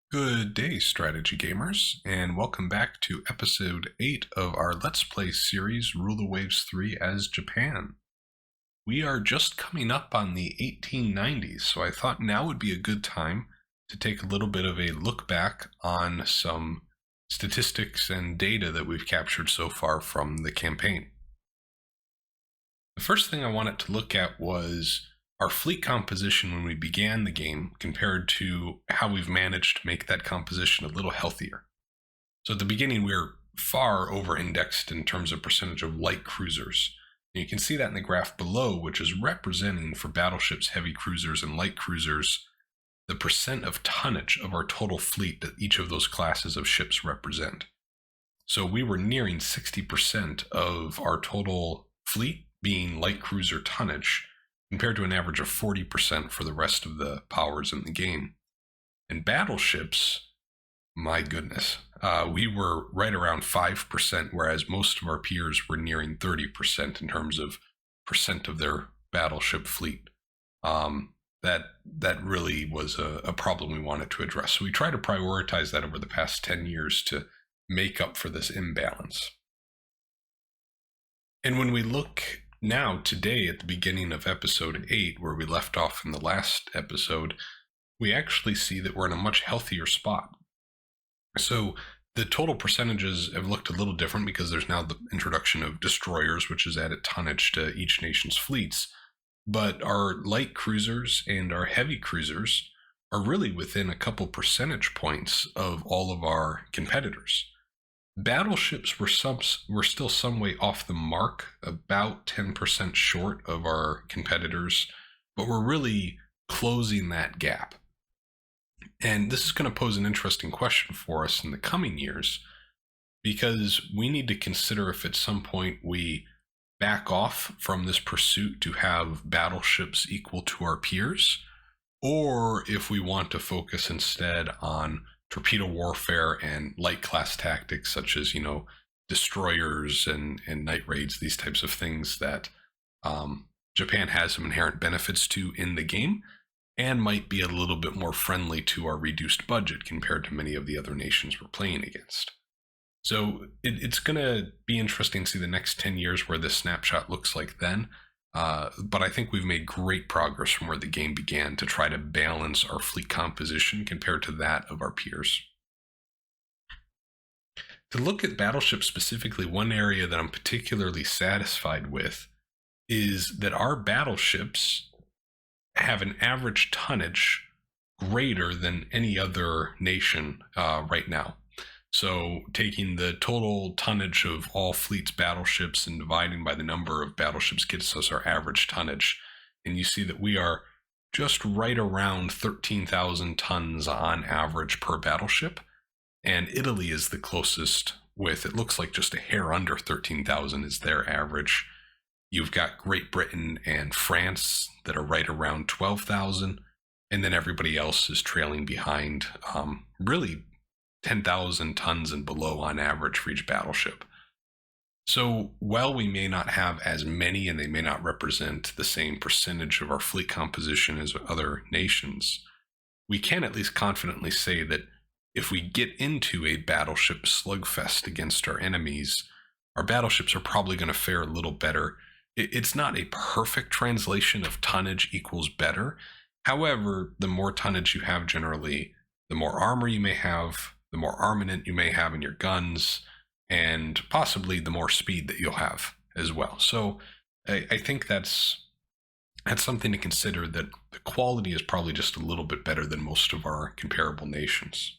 Good day, strategy gamers, and welcome back to episode 8 of our Let's Play series, Ruler Waves 3 as Japan. We are just coming up on the 1890s, so I thought now would be a good time to take a little bit of a look back on some statistics and data that we've captured so far from the campaign. The first thing I wanted to look at was our fleet composition when we began the game compared to how we've managed to make that composition a little healthier. So at the beginning, we were far over-indexed in terms of percentage of light cruisers. And you can see that in the graph below, which is representing for battleships, heavy cruisers, and light cruisers, the percent of tonnage of our total fleet that each of those classes of ships represent. So we were nearing 60% of our total fleet being light cruiser tonnage, compared to an average of 40% for the rest of the powers in the game. And battleships, my goodness, we were right around 5%, whereas most of our peers were nearing 30% in terms of percent of their battleship fleet. That really was a problem we wanted to address. So we tried to prioritize that over the past 10 years to make up for this imbalance. And when we look now, today, at the beginning of episode 8, where we left off in the last episode, we actually see that we're in a much healthier spot. So the total percentages have looked a little different because there's now the introduction of destroyers, which has added tonnage to each nation's fleets. But our light cruisers and our heavy cruisers are really within a couple percentage points of all of our competitors. Battleships were still some way off the mark, about 10% short of our competitors, but we're really closing that gap. And this is going to pose an interesting question for us in the coming years, because we need to consider if at some point we back off from this pursuit to have battleships equal to our peers, or if we want to focus instead on torpedo warfare and light class tactics such as, destroyers and night raids, these types of things that Japan has some inherent benefits to in the game and might be a little bit more friendly to our reduced budget compared to many of the other nations we're playing against. So it's going to be interesting to see the next 10 years where this snapshot looks like then. But I think we've made great progress from where the game began to try to balance our fleet composition compared to that of our peers. To look at battleships specifically, one area that I'm particularly satisfied with is that our battleships have an average tonnage greater than any other nation right now. So taking the total tonnage of all fleet's battleships and dividing by the number of battleships gets us our average tonnage. And you see that we are just right around 13,000 tons on average per battleship. And Italy is the closest with, it looks like just a hair under 13,000 is their average. You've got Great Britain and France that are right around 12,000. And then everybody else is trailing behind, really 10,000 tons and below on average for each battleship. So while we may not have as many and they may not represent the same percentage of our fleet composition as other nations, we can at least confidently say that if we get into a battleship slugfest against our enemies, our battleships are probably going to fare a little better. It's not a perfect translation of tonnage equals better. However, the more tonnage you have generally, the more armor you may have, the more armament you may have in your guns, and possibly the more speed that you'll have as well. So I think that's something to consider, that the quality is probably just a little bit better than most of our comparable nations.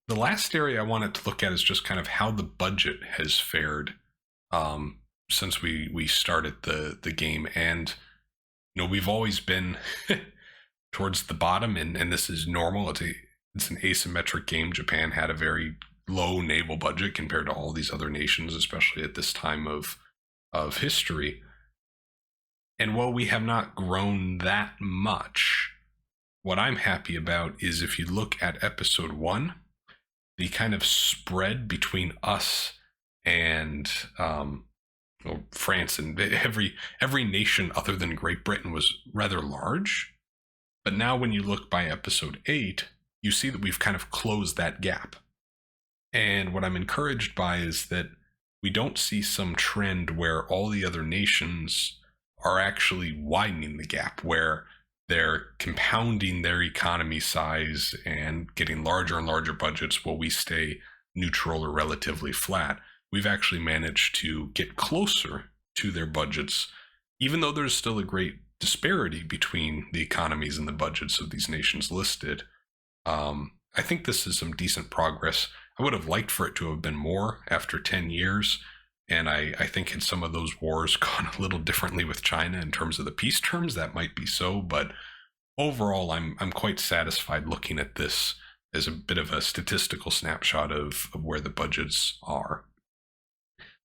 The last area I wanted to look at is just kind of how the budget has fared since we started the game. And we've always been towards the bottom, and this is normal. It's an asymmetric game. Japan had a very low naval budget compared to all these other nations, especially at this time of history. And while we have not grown that much, what I'm happy about is if you look at episode 1, the kind of spread between us and France and every nation other than Great Britain was rather large. But now when you look by episode 8, you see that we've kind of closed that gap. And what I'm encouraged by is that we don't see some trend where all the other nations are actually widening the gap, where they're compounding their economy size and getting larger and larger budgets while we stay neutral or relatively flat. We've actually managed to get closer to their budgets, even though there's still a great disparity between the economies and the budgets of these nations listed. I think this is some decent progress. I would have liked for it to have been more after 10 years. And I think had some of those wars gone a little differently with China in terms of the peace terms, that might be so. But overall, I'm quite satisfied looking at this as a bit of a statistical snapshot of where the budgets are.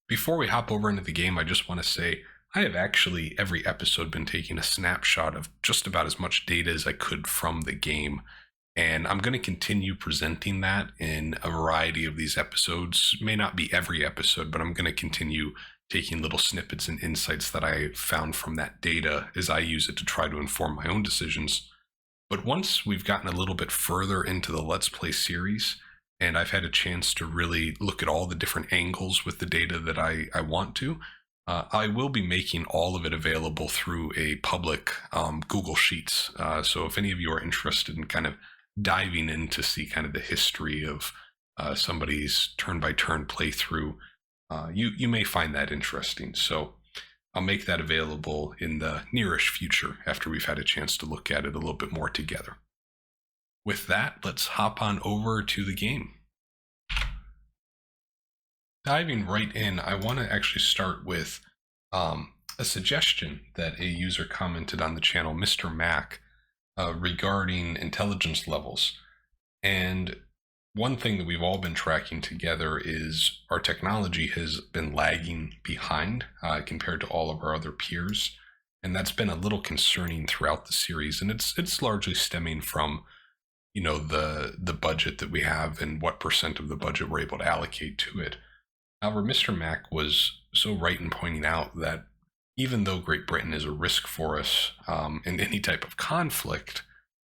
Before we hop over into the game, I just want to say I have actually every episode been taking a snapshot of just about as much data as I could from the game. And I'm going to continue presenting that in a variety of these episodes. May not be every episode, but I'm going to continue taking little snippets and insights that I found from that data as I use it to try to inform my own decisions. But once we've gotten a little bit further into the Let's Play series, and I've had a chance to really look at all the different angles with the data that I want to, I will be making all of it available through a public Google Sheets. So if any of you are interested in kind of diving in to see kind of the history of somebody's turn-by-turn playthrough, you may find that interesting. So I'll make that available in the nearish future after we've had a chance to look at it a little bit more together. With that, let's hop on over to the game. Diving right in, I want to actually start with a suggestion that a user commented on the channel, Mr. Mac, regarding intelligence levels. And one thing that we've all been tracking together is our technology has been lagging behind compared to all of our other peers. And that's been a little concerning throughout the series. And it's largely stemming from, you know, the budget that we have and what percent of the budget we're able to allocate to it. However, Mr. Mac was so right in pointing out that even though Great Britain is a risk for us in any type of conflict,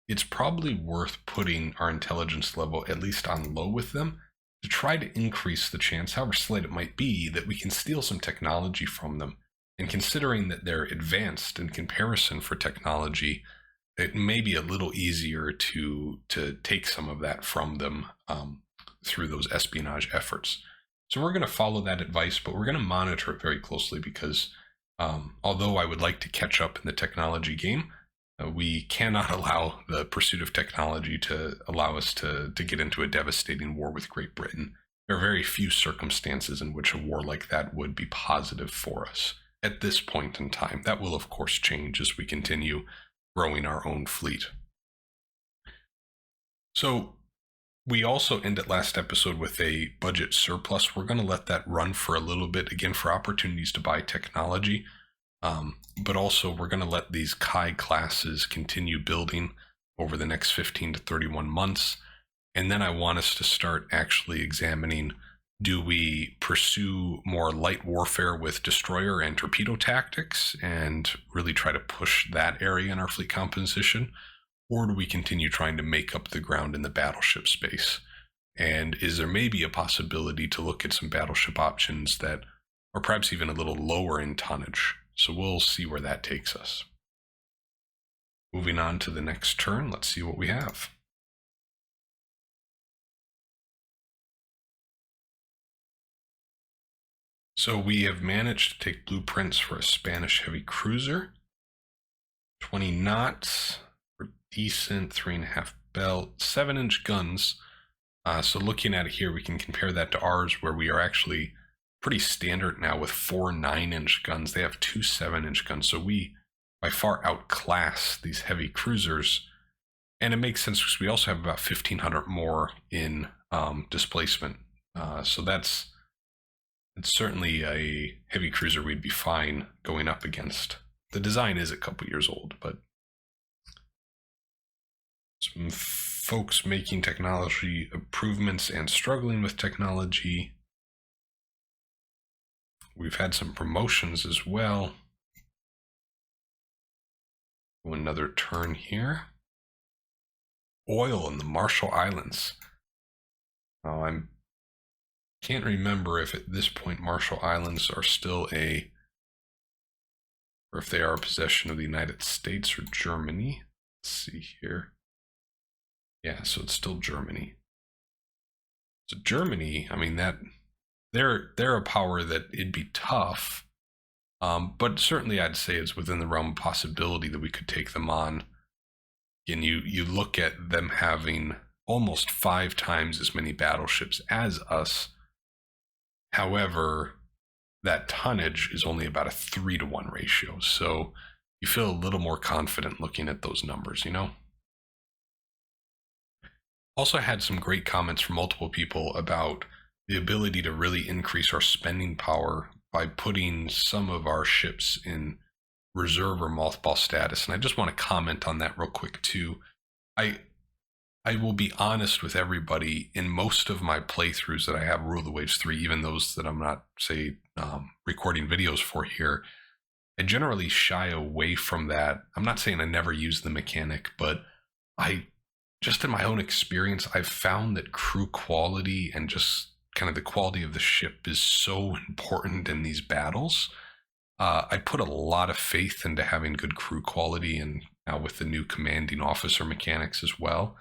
it's probably worth putting our intelligence level at least on low with them to try to increase the chance, however slight it might be, that we can steal some technology from them. And considering that they're advanced in comparison for technology, it may be a little easier to take some of that from them through those espionage efforts. So we're going to follow that advice, but we're going to monitor it very closely because although I would like to catch up in the technology game, we cannot allow the pursuit of technology to allow us to get into a devastating war with Great Britain. There are very few circumstances in which a war like that would be positive for us at this point in time. That will, of course, change as we continue growing our own fleet. So we also ended last episode with a budget surplus. We're going to let that run for a little bit, again, for opportunities to buy technology. But also we're going to let these Kai classes continue building over the next 15 to 31 months. And then I want us to start actually examining, do we pursue more light warfare with destroyer and torpedo tactics and really try to push that area in our fleet composition? Or do we continue trying to make up the ground in the battleship space? And is there maybe a possibility to look at some battleship options that are perhaps even a little lower in tonnage? So we'll see where that takes us. Moving on to the next turn, let's see what we have. So we have managed to take blueprints for a Spanish heavy cruiser. 20 knots. Decent, 3.5 belt, 7-inch guns. So looking at it here, we can compare that to ours, where we are actually pretty standard now with 4 9-inch guns. They have 2 7-inch guns. So we by far outclass these heavy cruisers. And it makes sense because we also have about 1,500 more in displacement. So it's certainly a heavy cruiser we'd be fine going up against. The design is a couple years old, but some folks making technology improvements and struggling with technology. We've had some promotions as well. Another turn here. oil in the Marshall Islands. Oh, I can't remember if at this point Marshall Islands are still or if they are a possession of the United States or Germany. Let's see here. Yeah, so it's still Germany. So Germany, I mean that they're a power that it'd be tough, but certainly I'd say it's within the realm of possibility that we could take them on. And you look at them having almost 5 times as many battleships as us. However, that tonnage is only about a 3-to-1 ratio. So you feel a little more confident looking at those numbers, you know? Also had some great comments from multiple people about the ability to really increase our spending power by putting some of our ships in reserve or mothball status. And I just want to comment on that real quick too. I I will be honest with everybody. In most of my playthroughs that I have Rule of the Waves 3, even those that I'm not, say, recording videos for here, I generally shy away from that. I'm not saying I never use the mechanic, but I, just in my own experience, I've found that crew quality and just kind of the quality of the ship is so important in these battles. I put a lot of faith into having good crew quality, and now with the new commanding officer mechanics as well,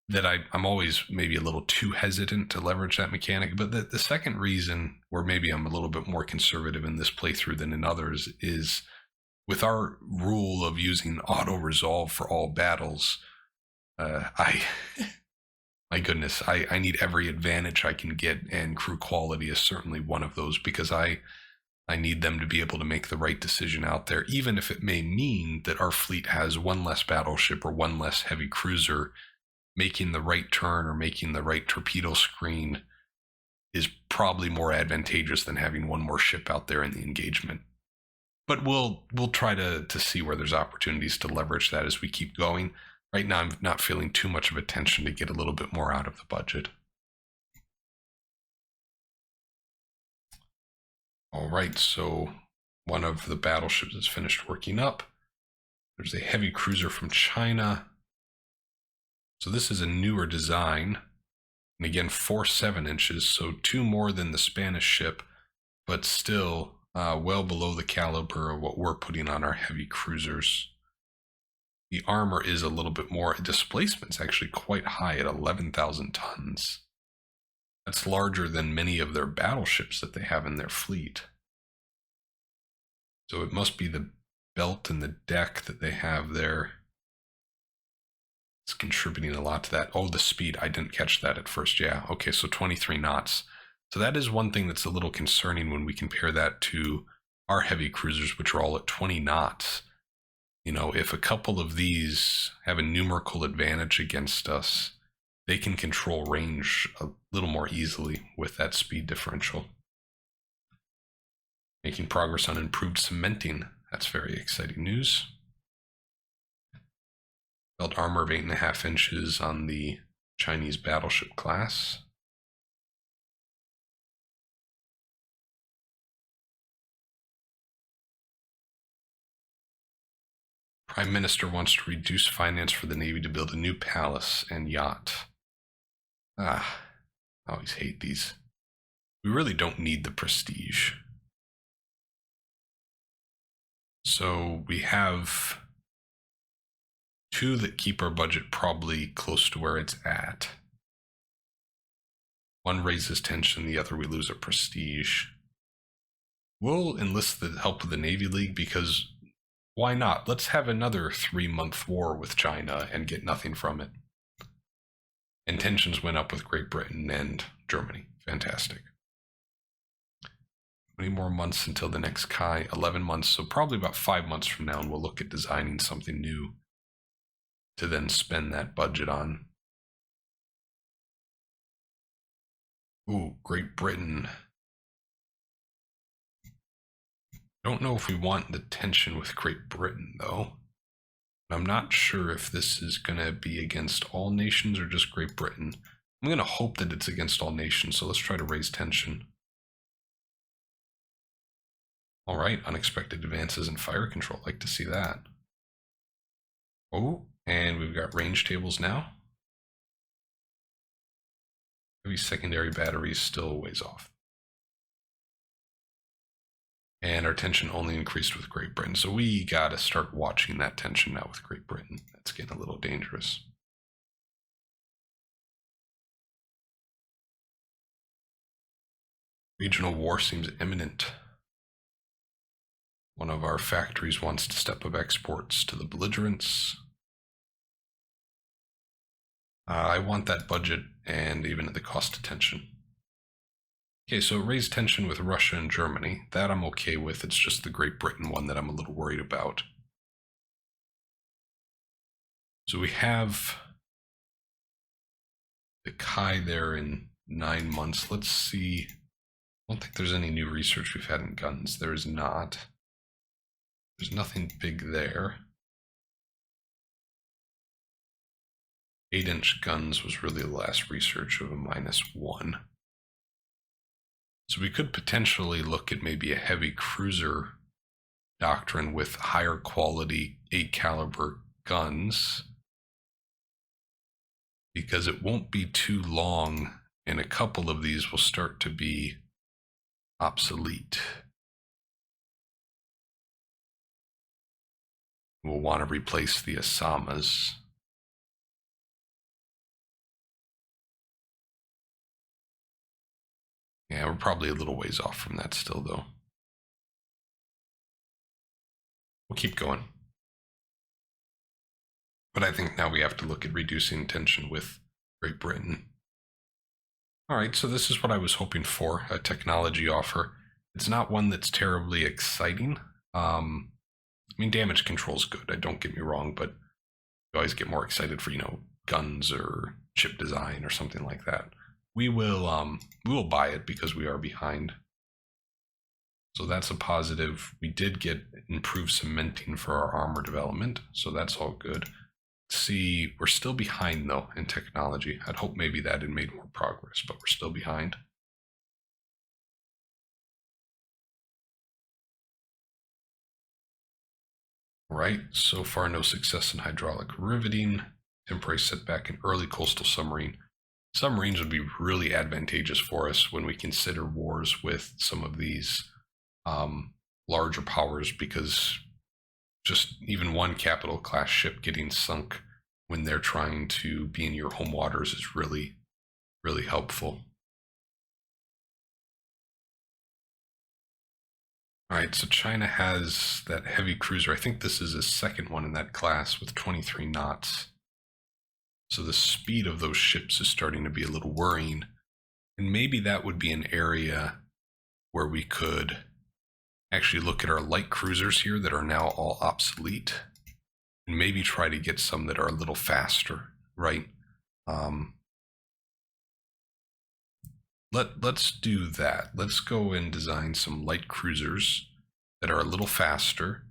that I'm always maybe a little too hesitant to leverage that mechanic. But the second reason, where maybe I'm a little bit more conservative in this playthrough than in others, is with our rule of using auto resolve for all battles. I my goodness, I need every advantage I can get, and crew quality is certainly one of those, because I need them to be able to make the right decision out there, even if it may mean that our fleet has one less battleship or one less heavy cruiser. Making the right turn or making the right torpedo screen is probably more advantageous than having one more ship out there in the engagement. But we'll try to see where there's opportunities to leverage that as we keep going. Right now, I'm not feeling too much of a tension to get a little bit more out of the budget. All right, so one of the battleships is finished working up. There's a heavy cruiser from China. So this is a newer design, and again, 4.7 inches, so 2 more than the Spanish ship, but still well below the caliber of what we're putting on our heavy cruisers. The armor is a little bit more. Displacement's actually quite high at 11,000 tons. That's larger than many of their battleships that they have in their fleet. So it must be the belt and the deck that they have there. It's contributing a lot to that. Oh, the speed. I didn't catch that at first. Yeah. Okay, so 23 knots. So that is one thing that's a little concerning when we compare that to our heavy cruisers, which are all at 20 knots. You know, if a couple of these have a numerical advantage against us, they can control range a little more easily with that speed differential. Making progress on improved cementing. That's very exciting news. Belt armor of 8.5 inches on the Chinese battleship class. Prime Minister wants to reduce finance for the Navy to build a new palace and yacht. I always hate these. We really don't need the prestige. So we have 2 that keep our budget probably close to where it's at. One raises tension, the other we lose our prestige. We'll enlist the help of the Navy League, because why not? Let's have another 3-month war with China and get nothing from it. And tensions went up with Great Britain and Germany. Fantastic. How many more months until the next Kai? 11 months, so probably about 5 months from now, and we'll look at designing something new to then spend that budget on. Ooh, Great Britain. Don't know if we want the tension with Great Britain, though. I'm not sure if this is going to be against all nations or just Great Britain. I'm going to hope that it's against all nations, so let's try to raise tension. All right, unexpected advances in fire control. Like to see that. Oh, And we've got range tables now. Heavy secondary batteries still a ways off. And our tension only increased with Great Britain. So we got to start watching that tension now with Great Britain. That's getting a little dangerous. Regional war seems imminent. One of our factories wants to step up exports to the belligerents. I want that budget and even at the cost of tension. Okay, so raised tension with Russia and Germany. That I'm okay with. It's just the Great Britain one that I'm a little worried about. So we have the Kai there in 9 months. Let's see. I don't think there's any new research we've had in guns. There is not. There's nothing big there. 8-inch guns was really the last research of a -1. So we could potentially look at maybe a heavy cruiser doctrine with higher quality 8 caliber guns, because it won't be too long and a couple of these will start to be obsolete. We'll want to replace the Osamas. Yeah, we're probably a little ways off from that still, though. We'll keep going. But I think now we have to look at reducing tension with Great Britain. All right, so this is what I was hoping for, a technology offer. It's not one that's terribly exciting. I mean, damage control is good, don't get me wrong, but you always get more excited for, guns or chip design or something like that. We will buy it because we are behind. So that's a positive. We did get improved cementing for our armor development, so that's all good. See, we're still behind though in technology. I'd hope maybe that had made more progress, but we're still behind. Right, so far no success in hydraulic riveting. Temporary setback in early coastal submarine. Submarines would be really advantageous for us when we consider wars with some of these larger powers, because just even one capital class ship getting sunk when they're trying to be in your home waters is really, really helpful. All right, so China has that heavy cruiser. I think this is a second one in that class with 23 knots. So the speed of those ships is starting to be a little worrying. And maybe that would be an area where we could actually look at our light cruisers here that are now all obsolete and maybe try to get some that are a little faster, right? Let's do that. Let's go and design some light cruisers that are a little faster.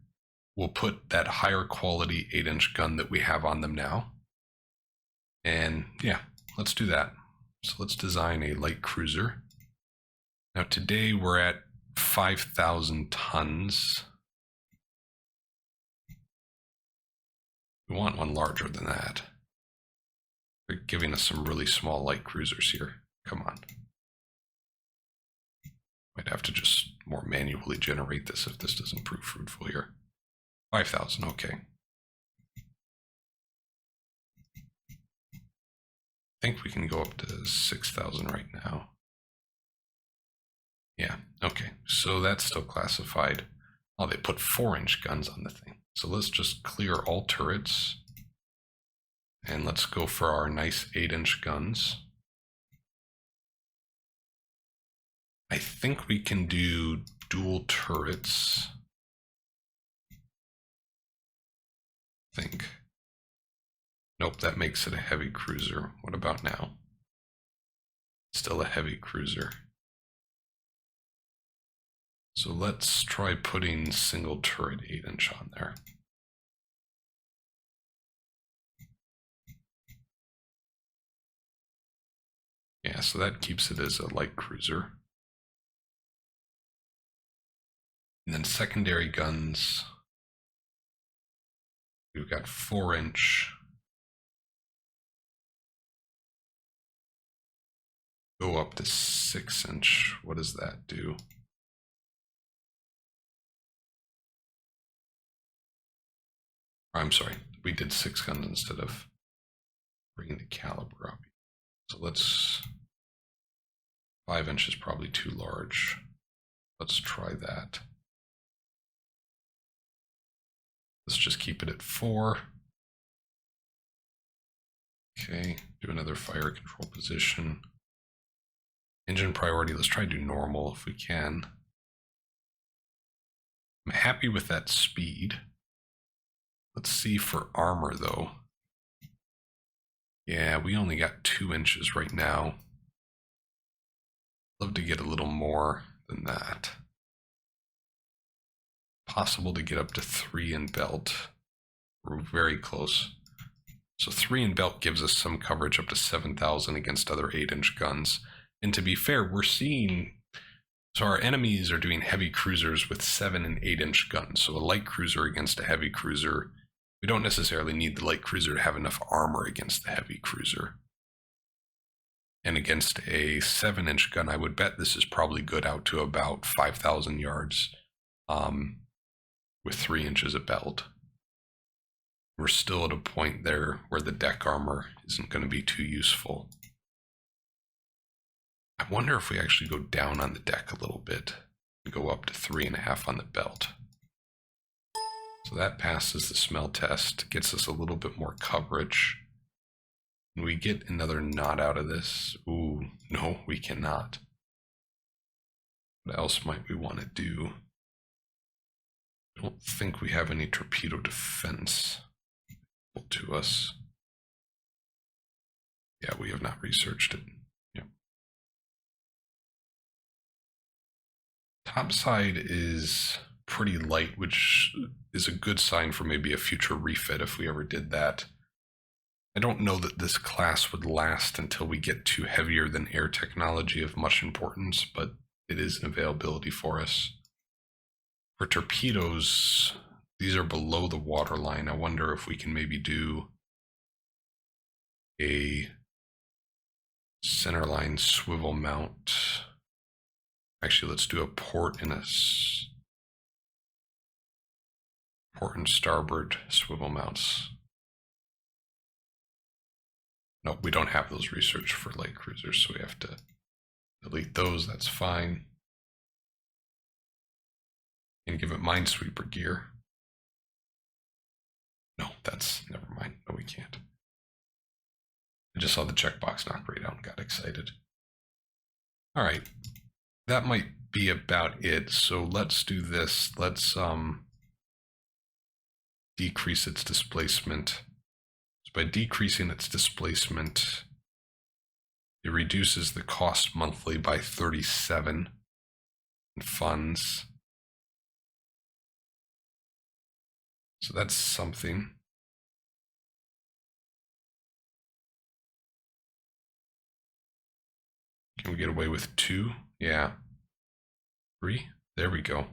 We'll put that higher quality 8-inch gun that we have on them now. And yeah, let's do that. So let's design a light cruiser. Now today we're at 5,000 tons. We want one larger than that. They're giving us some really small light cruisers here. Come on. Might have to just more manually generate this if this doesn't prove fruitful here. 5,000, okay. I think we can go up to 6,000 right now. Yeah, okay, so that's still classified. Oh, they put 4-inch guns on the thing. So let's just clear all turrets. And let's go for our nice 8-inch guns. I think we can do dual turrets. I think. Nope, that makes it a heavy cruiser. What about now? Still a heavy cruiser. So let's try putting single turret 8-inch on there. Yeah, so that keeps it as a light cruiser. And then secondary guns. We've got 4-inch. go up to 6-inch. What does that do? I'm sorry, we did 6 guns instead of bringing the caliber up. So let's, 5-inch is probably too large. Let's try that. Let's just keep it at 4. Okay, do another fire control position. Engine priority, let's try to do normal if we can. I'm happy with that speed. Let's see for armor though. Yeah, we only got 2 inches right now. Love to get a little more than that. Possible to get up to 3 in belt. We're very close. So 3 in belt gives us some coverage up to 7,000 against other 8-inch guns. And to be fair, we're seeing, so our enemies are doing heavy cruisers with 7 and 8-inch guns. So a light cruiser against a heavy cruiser. We don't necessarily need the light cruiser to have enough armor against the heavy cruiser. And against a 7-inch gun, I would bet this is probably good out to about 5,000 yards with 3 inches of belt. We're still at a point there where the deck armor isn't going to be too useful. I wonder if we actually go down on the deck a little bit and go up to 3.5 on the belt. So that passes the smell test, gets us a little bit more coverage. Can we get another knot out of this? Ooh, no, we cannot. What else might we want to do? I don't think we have any torpedo defense to us. Yeah, we have not researched it. Yep. Topside is pretty light, which is a good sign for maybe a future refit if we ever did that. I don't know that this class would last until we get to heavier than air technology of much importance, but it is an availability for us. For torpedoes, these are below the waterline. I wonder if we can maybe do a centerline swivel mount. Actually, let's do a port and starboard swivel mounts. No, we don't have those researched for light cruisers, so we have to delete those. That's fine. And give it Minesweeper gear. No, that's, never mind. No, we can't. I just saw the checkbox knock right out and got excited. All right, that might be about it. So let's do this. Let's decrease its displacement. So by decreasing its displacement, it reduces the cost monthly by 37 in funds. So that's something. Can we get away with 2? Yeah. 3? There we go.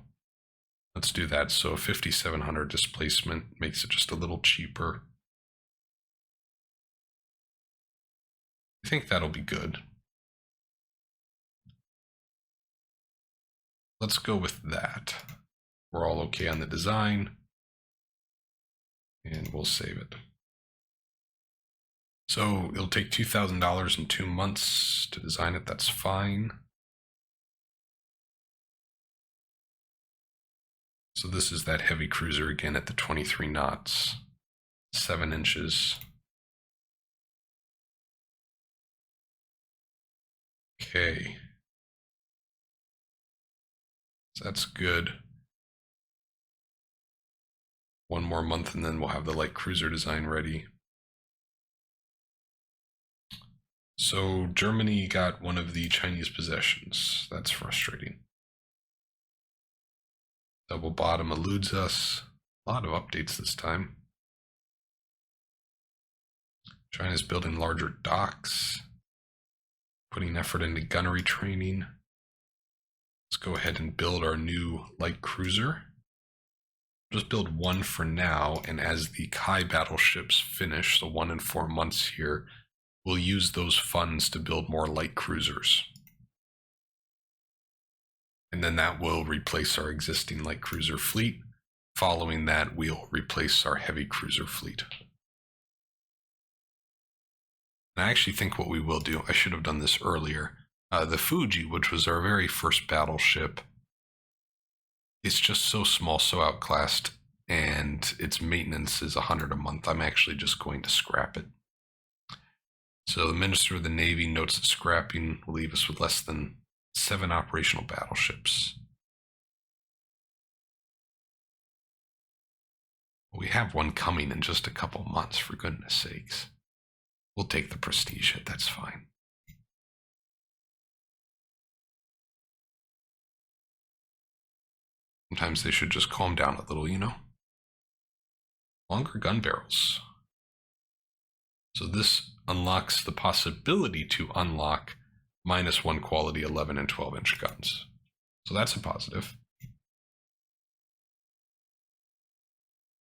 Let's do that. So 5,700 displacement makes it just a little cheaper. I think that'll be good. Let's go with that. We're all okay on the design. And we'll save it. So it'll take $2,000 in 2 months to design it. That's fine. So this is that heavy cruiser again at the 23 knots, 7 inches. Okay. So that's good. 1 more month and then we'll have the light cruiser design ready. So Germany got one of the Chinese possessions. That's frustrating. Double bottom eludes us. A lot of updates this time. China's building larger docks, putting effort into gunnery training. Let's go ahead and build our new light cruiser. Just build 1 for now, and as the Kai battleships finish, so 1 in 4 months here, we'll use those funds to build more light cruisers. And then that will replace our existing light cruiser fleet. Following that, we'll replace our heavy cruiser fleet. And I actually think what we will do, I should have done this earlier, the Fuji, which was our very first battleship, it's just so small, so outclassed, and its maintenance is 100 a month. I'm actually just going to scrap it. So the Minister of the Navy notes that scrapping will leave us with less than 7 operational battleships. We have one coming in just a couple months, for goodness sakes. We'll take the Prestige hit, that's fine. Sometimes they should just calm down a little, you know? Longer gun barrels. So this unlocks the possibility to unlock -1 quality 11 and 12-inch guns. So that's a positive.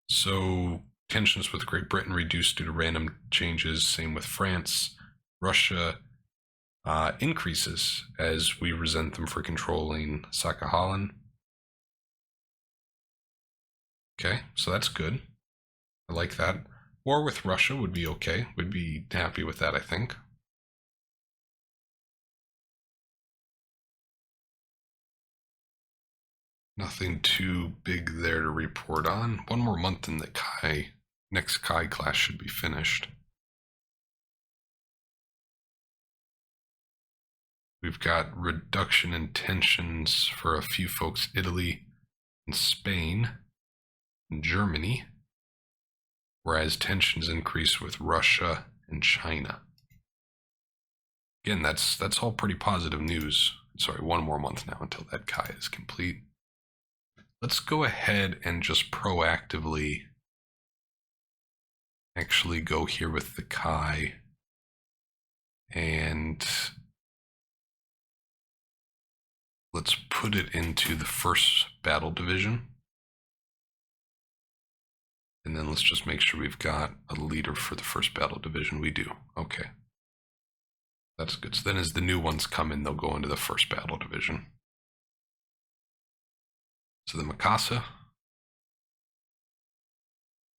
So tensions with Great Britain reduced due to random changes. Same with France. Russia increases as we resent them for controlling Sakhalin. Okay, so that's good. I like that. War with Russia would be okay. We'd be happy with that, I think. Nothing too big there to report on. One more month and the next Kai class should be finished. We've got reduction in tensions for a few folks, Italy and Spain and Germany, whereas tensions increase with Russia and China. Again, that's all pretty positive news. Sorry, one more month now until that Kai is complete. Let's go ahead and just proactively actually go here with the Kai and let's put it into the first battle division. And then let's just make sure we've got a leader for the first battle division. We do. Okay. That's good. So then as the new ones come in, they'll go into the first battle division. So the Mikasa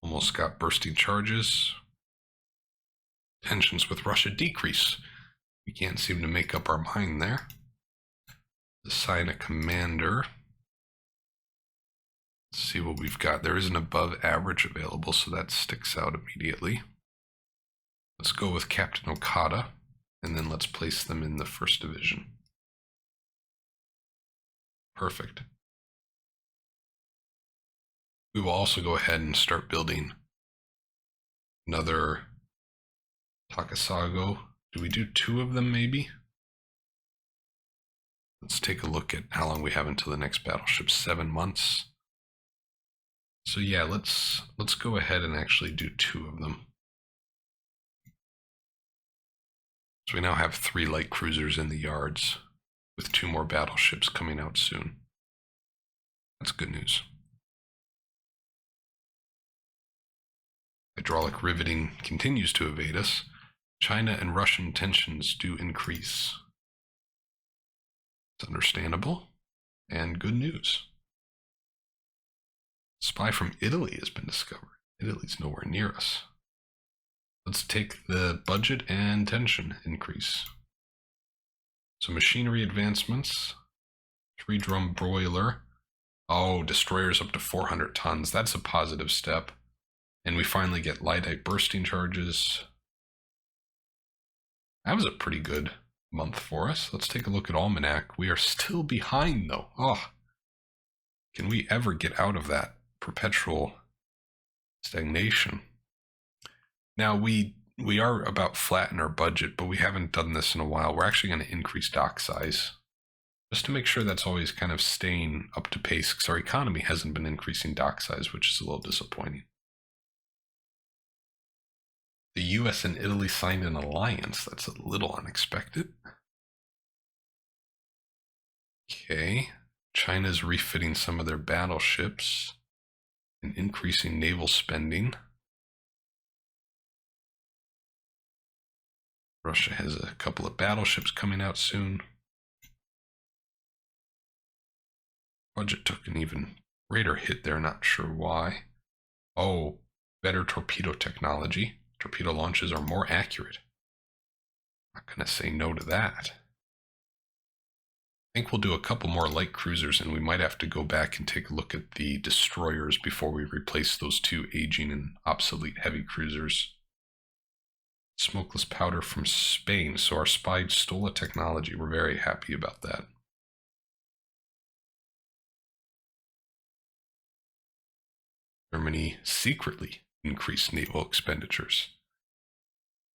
almost got bursting charges. Tensions with Russia decrease. We can't seem to make up our mind there. Assign a commander. Let's see what we've got. There is an above average available, so that sticks out immediately. Let's go with Captain Okada, and then let's place them in the first division. Perfect. We will also go ahead and start building another Takasago. Do we do 2 of them maybe? Let's take a look at how long we have until the next battleship. 7 months. So yeah, let's go ahead and actually do 2 of them. So we now have 3 light cruisers in the yards with 2 more battleships coming out soon. That's good news. Hydraulic riveting continues to evade us. China and Russian tensions do increase. It's understandable and good news. Spy from Italy has been discovered. Italy's nowhere near us. Let's take the budget and tension increase. So machinery advancements, 3-drum broiler. Oh, destroyers up to 400 tons. That's a positive step. And we finally get Lyddite bursting charges. That was a pretty good month for us. Let's take a look at Almanac. We are still behind though. Oh, can we ever get out of that perpetual stagnation? Now we are about flat in our budget, but we haven't done this in a while. We're actually going to increase dock size just to make sure that's always kind of staying up to pace, because our economy hasn't been increasing dock size, which is a little disappointing. The US and Italy signed an alliance. That's a little unexpected. Okay. China's refitting some of their battleships and increasing naval spending. Russia has a couple of battleships coming out soon. Budget took an even greater hit there, not sure why. Oh, better torpedo technology. Torpedo launches are more accurate. Not going to say no to that. I think we'll do a couple more light cruisers, and we might have to go back and take a look at the destroyers before we replace those two aging and obsolete heavy cruisers. Smokeless powder from Spain. So our spy stole a technology. We're very happy about that. Germany secretly increased naval expenditures.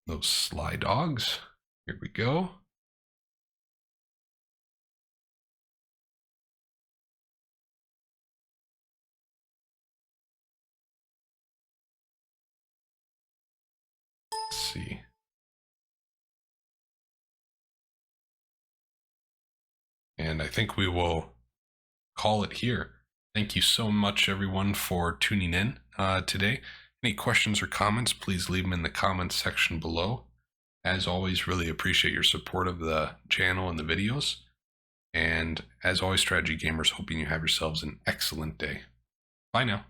Those sly dogs. Here we go. Let's see. And I think we will call it here. Thank you so much, everyone, for tuning in today. Any questions or comments, please leave them in the comments section below. As always, really appreciate your support of the channel and the videos. And as always, Strategy Gamers, hoping you have yourselves an excellent day. Bye now.